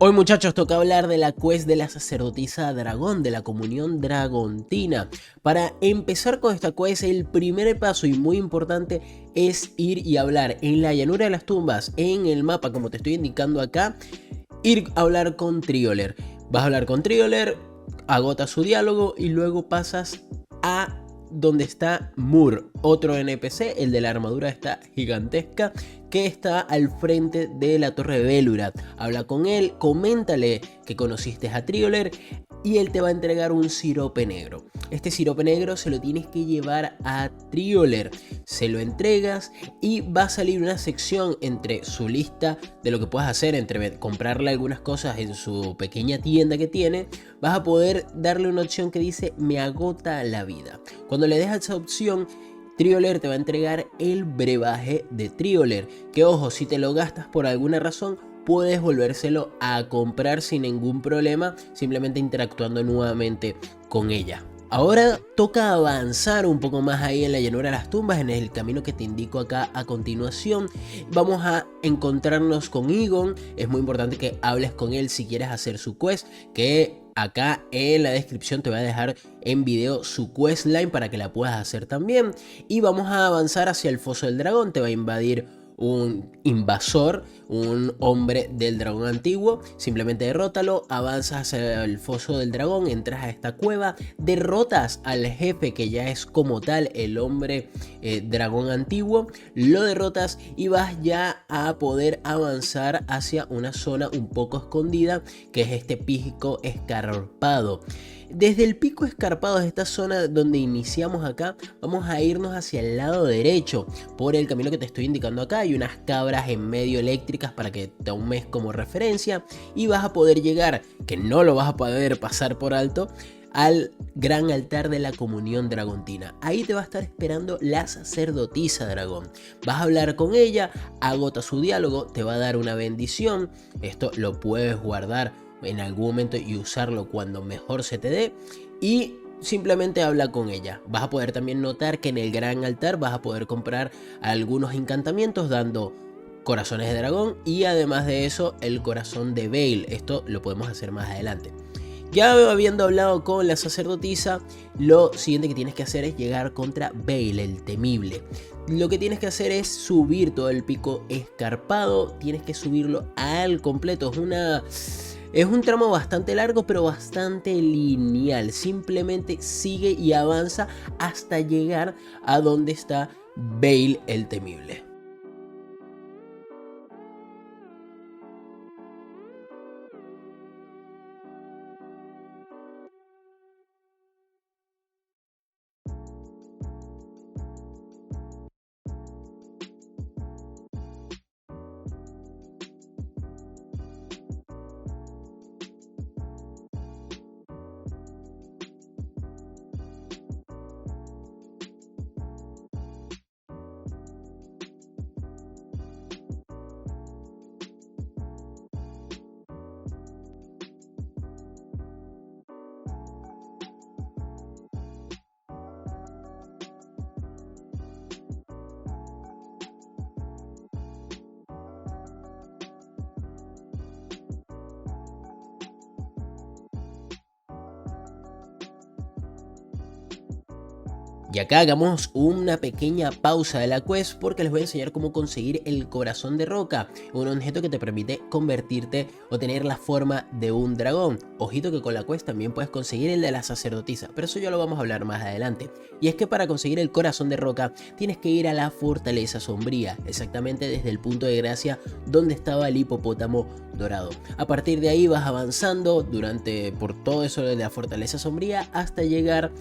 Hoy, muchachos, toca hablar de la quest de la sacerdotisa dragón, de la comunión dragontina. Para empezar con esta quest, el primer paso y muy importante es ir y hablar en la llanura de las tumbas, en el mapa como te estoy indicando acá, ir a hablar con Trioler. Vas a hablar con Trioler, agotas su diálogo y luego pasas a donde está Mur, otro NPC, el de la armadura esta gigantesca, que está al frente de la torre de Velurat. Habla con él, coméntale que conociste a Trioler y él te va a entregar un sirope negro. Este sirope negro se lo tienes que llevar a Trioler, se lo entregas y va a salir una sección entre su lista de lo que puedes hacer, entre comprarle algunas cosas en su pequeña tienda que tiene. Vas a poder darle una opción que dice me agota la vida. Cuando le dejas esa opción, Trioler te va a entregar el brebaje de Trioler, que ojo, si te lo gastas por alguna razón, puedes volvérselo a comprar sin ningún problema, simplemente interactuando nuevamente con ella. Ahora toca avanzar un poco más ahí en la llanura de las tumbas, en el camino que te indico acá a continuación. Vamos a encontrarnos con Egon. Es muy importante que hables con él si quieres hacer su quest, que acá en la descripción te voy a dejar en video su questline para que la puedas hacer también. Y vamos a avanzar hacia el foso del dragón. Te va a invadir un invasor, un hombre del dragón antiguo. Simplemente derrótalo, avanzas hacia el foso del dragón, entras a esta cueva, derrotas al jefe que ya es como tal el hombre dragón antiguo, lo derrotas y vas ya a poder avanzar hacia una zona un poco escondida, que es este pico escarpado. Desde el pico escarpado de esta zona donde iniciamos acá, vamos a irnos hacia el lado derecho por el camino que te estoy indicando acá. Hay unas cabras en medio eléctricas para que te tomes como referencia y vas a poder llegar, que no lo vas a poder pasar por alto, al gran altar de la comunión dragontina. Ahí te va a estar esperando la sacerdotisa dragón. Vas a hablar con ella, agota su diálogo, te va a dar una bendición. Esto lo puedes guardar en algún momento y usarlo cuando mejor se te dé, y simplemente habla con ella. Vas a poder también notar que en el gran altar vas a poder comprar algunos encantamientos dando corazones de dragón y además de eso el corazón de Veil. Esto lo podemos hacer más adelante. Ya habiendo hablado con la sacerdotisa, lo siguiente que tienes que hacer es llegar contra Veil, el temible. Lo que tienes que hacer es subir todo el pico escarpado, tienes que subirlo al completo. Es un tramo bastante largo pero bastante lineal. Simplemente sigue y avanza hasta llegar a donde está Veil el temible. Y acá hagamos una pequeña pausa de la quest porque les voy a enseñar cómo conseguir el corazón de roca, un objeto que te permite convertirte o tener la forma de un dragón. Ojito que con la quest también puedes conseguir el de la sacerdotisa, pero eso ya lo vamos a hablar más adelante. Y es que para conseguir el corazón de roca tienes que ir a la fortaleza sombría, exactamente desde el punto de gracia donde estaba el hipopótamo dorado. A partir de ahí vas avanzando por todo eso de la fortaleza sombría hasta llegar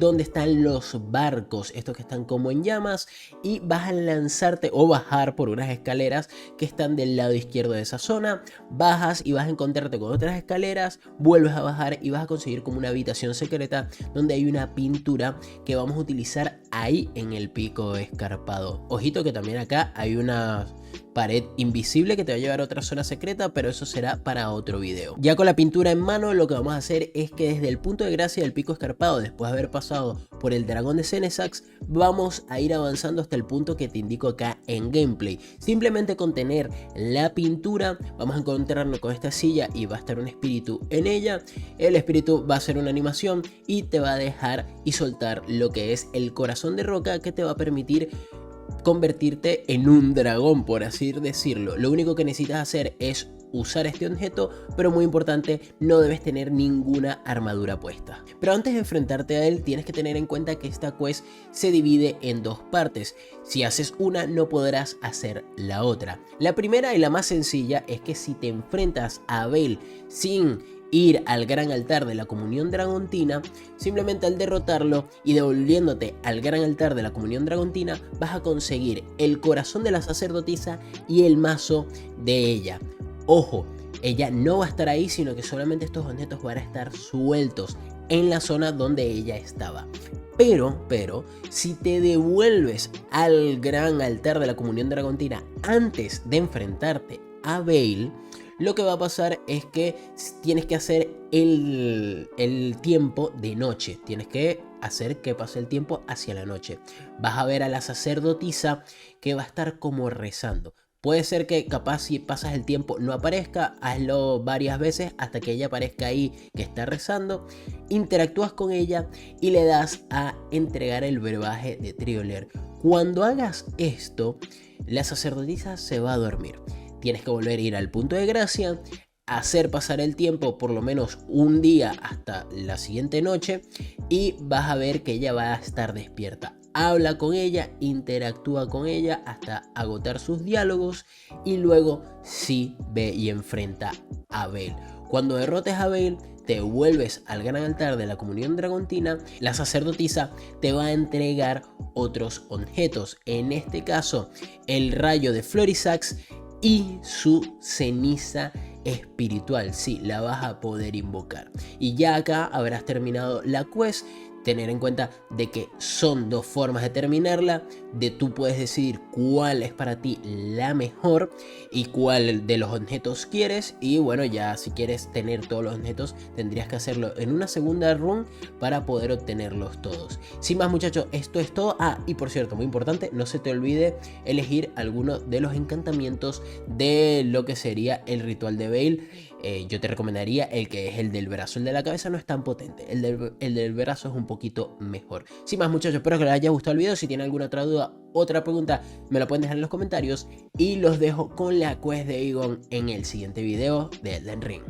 donde están los barcos, estos que están como en llamas, y vas a lanzarte o bajar por unas escaleras que están del lado izquierdo de esa zona. Bajas y vas a encontrarte con otras escaleras, vuelves a bajar y vas a conseguir como una habitación secreta donde hay una pintura que vamos a utilizar ahí en el pico escarpado. Ojito que también acá hay pared invisible que te va a llevar a otra zona secreta, pero eso será para otro video. Ya con la pintura en mano, lo que vamos a hacer es que desde el punto de gracia del pico escarpado, después de haber pasado por el dragón de Senesax, vamos a ir avanzando hasta el punto que te indico acá en gameplay. Simplemente con tener la pintura vamos a encontrarnos con esta silla y va a estar un espíritu en ella. El espíritu va a hacer una animación y te va a dejar y soltar lo que es el corazón de roca, que te va a permitir convertirte en un dragón, por así decirlo. Lo único que necesitas hacer es usar este objeto, pero muy importante, no debes tener ninguna armadura puesta. Pero antes de enfrentarte a él, tienes que tener en cuenta que esta quest se divide en dos partes. Si haces una, no podrás hacer la otra. La primera y la más sencilla es que si te enfrentas a Vale sin ir al gran altar de la comunión dragontina, simplemente al derrotarlo y devolviéndote al gran altar de la comunión dragontina, vas a conseguir el corazón de la sacerdotisa y el mazo de ella. Ojo, ella no va a estar ahí, sino que solamente estos objetos van a estar sueltos en la zona donde ella estaba. Pero, si te devuelves al gran altar de la comunión dragontina antes de enfrentarte a Vale, lo que va a pasar es que tienes que hacer el tiempo de noche. Tienes que hacer que pase el tiempo hacia la noche. Vas a ver a la sacerdotisa que va a estar como rezando. Puede ser que capaz si pasas el tiempo no aparezca, hazlo varias veces hasta que ella aparezca ahí que está rezando. Interactúas con ella y le das a entregar el brebaje de Trioler. Cuando hagas esto, la sacerdotisa se va a dormir. Tienes que volver a ir al punto de gracia, hacer pasar el tiempo por lo menos un día hasta la siguiente noche y vas a ver que ella va a estar despierta. Habla con ella, interactúa con ella hasta agotar sus diálogos y luego sí ve y enfrenta a Vale. Cuando derrotes a Vale, te vuelves al gran altar de la comunión dragontina, la sacerdotisa te va a entregar otros objetos, en este caso el rayo de Florisax y su ceniza espiritual. Sí, la vas a poder invocar. Y ya acá habrás terminado la quest. Tener en cuenta de que son dos formas de terminarla, de tú puedes decidir cuál es para ti la mejor y cuál de los objetos quieres, y bueno, ya si quieres tener todos los objetos tendrías que hacerlo en una segunda run para poder obtenerlos todos. Sin más, muchachos, esto es todo. Y por cierto, muy importante, no se te olvide elegir alguno de los encantamientos de lo que sería el ritual de Vale. Yo te recomendaría el que es el del brazo. El de la cabeza no es tan potente, el del brazo es un poquito mejor. Sin más, muchachos, espero que les haya gustado el video. Si tienen alguna otra duda, otra pregunta, me la pueden dejar en los comentarios. Y los dejo con la quest de Aegon en el siguiente video de Elden Ring.